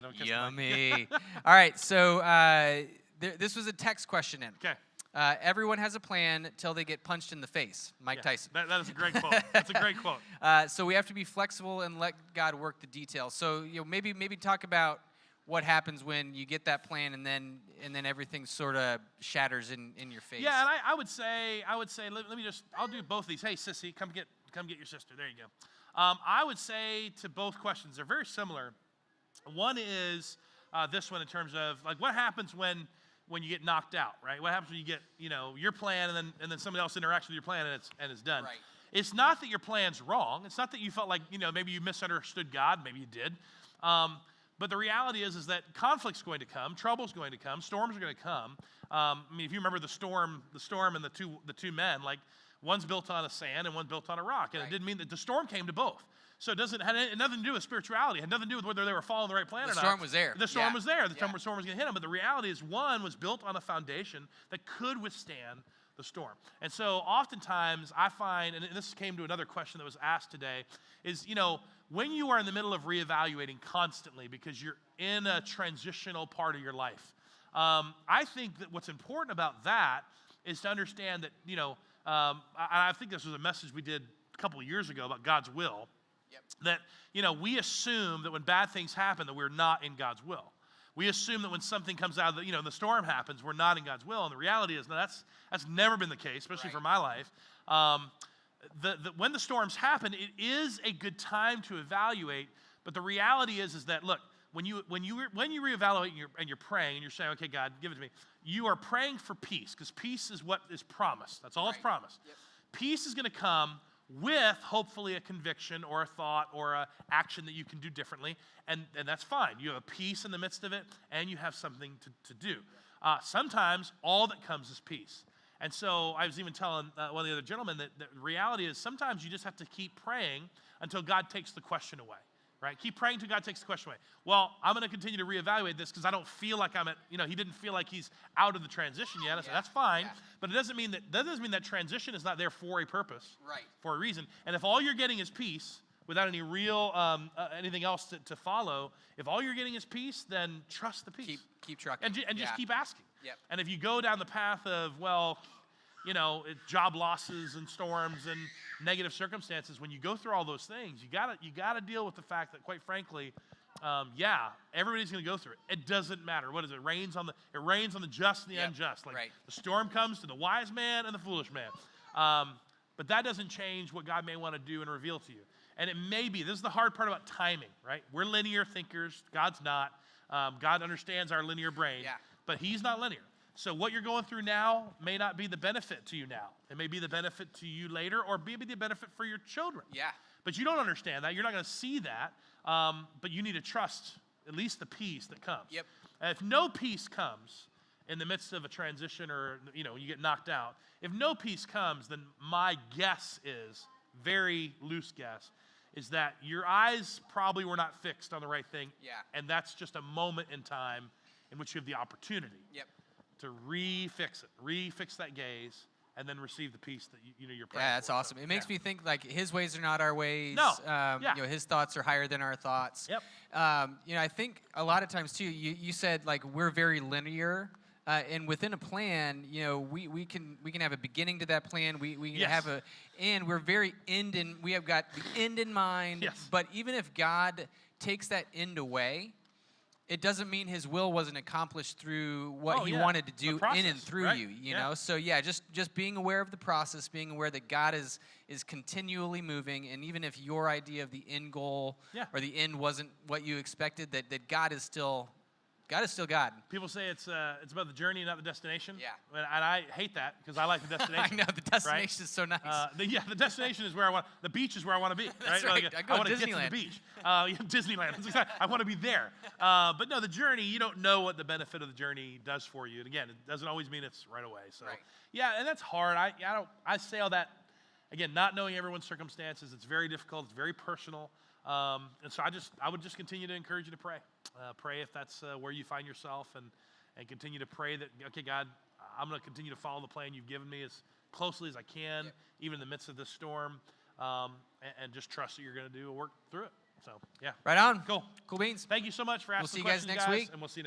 Don't kiss Yummy. All right, so this was a text question in. Okay. Everyone has a plan till they get punched in the face. Mike Tyson. That is a great quote. That's a great quote. So we have to be flexible and let God work the details. So maybe maybe talk about what happens when you get that plan and then everything sort of shatters in your face. Yeah, and I would say let me just, I'll do both of these. Hey, sissy, come get your sister. There you go. I would say to both questions, they're very similar. One is this one in terms of like what happens when you get knocked out, right? What happens when you get your plan and then somebody else interacts with your plan and it's done. Right. It's not that your plan's wrong. It's not that you felt like maybe you misunderstood God. Two you did. But the reality is that conflict's going to come, trouble's going to come, storms are going to come. I mean, if you remember the storm and the two men, like one's built on a sand and one's built on a rock, and It didn't mean that the storm came to both. So it had nothing to do with spirituality. It had nothing to do with whether they were following the right plan or not. The storm was there. The storm was there. The storm was going to hit them. But the reality is one was built on a foundation that could withstand the storm. And so oftentimes I find, and this came to another question that was asked today, is, when you are in the middle of reevaluating constantly because you're in a transitional part of your life, I think that what's important about that is to understand that, I think this was a message we did a couple of years ago about God's will. Yep. That, we assume that when bad things happen that we're not in God's will. We assume that when something comes out of the storm happens, we're not in God's will. And the reality is, no, that's never been the case, especially for my life. When the storms happen, it is a good time to evaluate. But the reality is that, look, when you reevaluate and you're praying and you're saying, okay, God, give it to me, you are praying for peace because peace is what is promised. That's all it's promised. Yep. Peace is going to come with hopefully a conviction or a thought or an action that you can do differently, and that's fine. You have a peace in the midst of it, and you have something to do. Sometimes all that comes is peace. And so I was even telling one of the other gentlemen that the reality is sometimes you just have to keep praying until God takes the question away. Right? Keep praying until God takes the question away. Well, I'm going to continue to reevaluate this because I don't feel like he didn't feel like he's out of the transition yet. I said, that's fine. Yeah. But it doesn't mean that transition is not there for a purpose, right? For a reason. And if all you're getting is peace without any real, anything else to follow, if all you're getting is peace, then trust the peace. Keep trucking. And just keep asking. Yep. And if you go down the path of, job losses and storms and negative circumstances, when you go through all those things, you gotta deal with the fact that, quite frankly, everybody's going to go through it. It doesn't matter. What is it? It rains on the just and the unjust. The storm comes to the wise man and the foolish man. But that doesn't change what God may want to do and reveal to you. And it may be, this is the hard part about timing, right? We're linear thinkers. God's not. God understands our linear brain, but he's not linear. So what you're going through now may not be the benefit to you now. It may be the benefit to you later, or maybe the benefit for your children. Yeah. But you don't understand that. You're not going to see that. But you need to trust at least the peace that comes. Yep. And if no peace comes in the midst of a transition or, you get knocked out, if no peace comes, then my guess is, very loose guess, is that your eyes probably were not fixed on the right thing. Yeah. And that's just a moment in time in which you have the opportunity. Yep. To refix that gaze, and then receive the peace that you're praying for. Yeah, that's awesome. It makes me think like his ways are not our ways. No. His thoughts are higher than our thoughts. Yep. I think a lot of times too, you said like we're very linear. And within a plan, we can have a beginning to that plan. We can have a end. We're very we have got the end in mind. Yes. But even if God takes that end away, it doesn't mean his will wasn't accomplished through what he wanted to do in and through you, you know? So just being aware of the process, being aware that God is continually moving, and even if your idea of the end goal or the end wasn't what you expected, that God is still God. People say it's about the journey, not the destination. Yeah. And I hate that because I like the destination. I know, the destination is so nice. The destination is where I want, the beach is where I want to be. That's right. I want to get to the beach. Disneyland. I want to be there. But no, the journey, you don't know what the benefit of the journey does for you. And again, it doesn't always mean it's right away. So and that's hard. I say all that, again, not knowing everyone's circumstances. It's very difficult. It's very personal. And so I would just continue to encourage you to pray. Pray if that's where you find yourself, and continue to pray that, okay, God, I'm going to continue to follow the plan you've given me as closely as I can, even in the midst of this storm, and just trust that you're going to do a work through it. So, yeah. Right on. Cool. Cool beans. Thank you so much for asking We'll see you guys questions, next week. and we'll see you next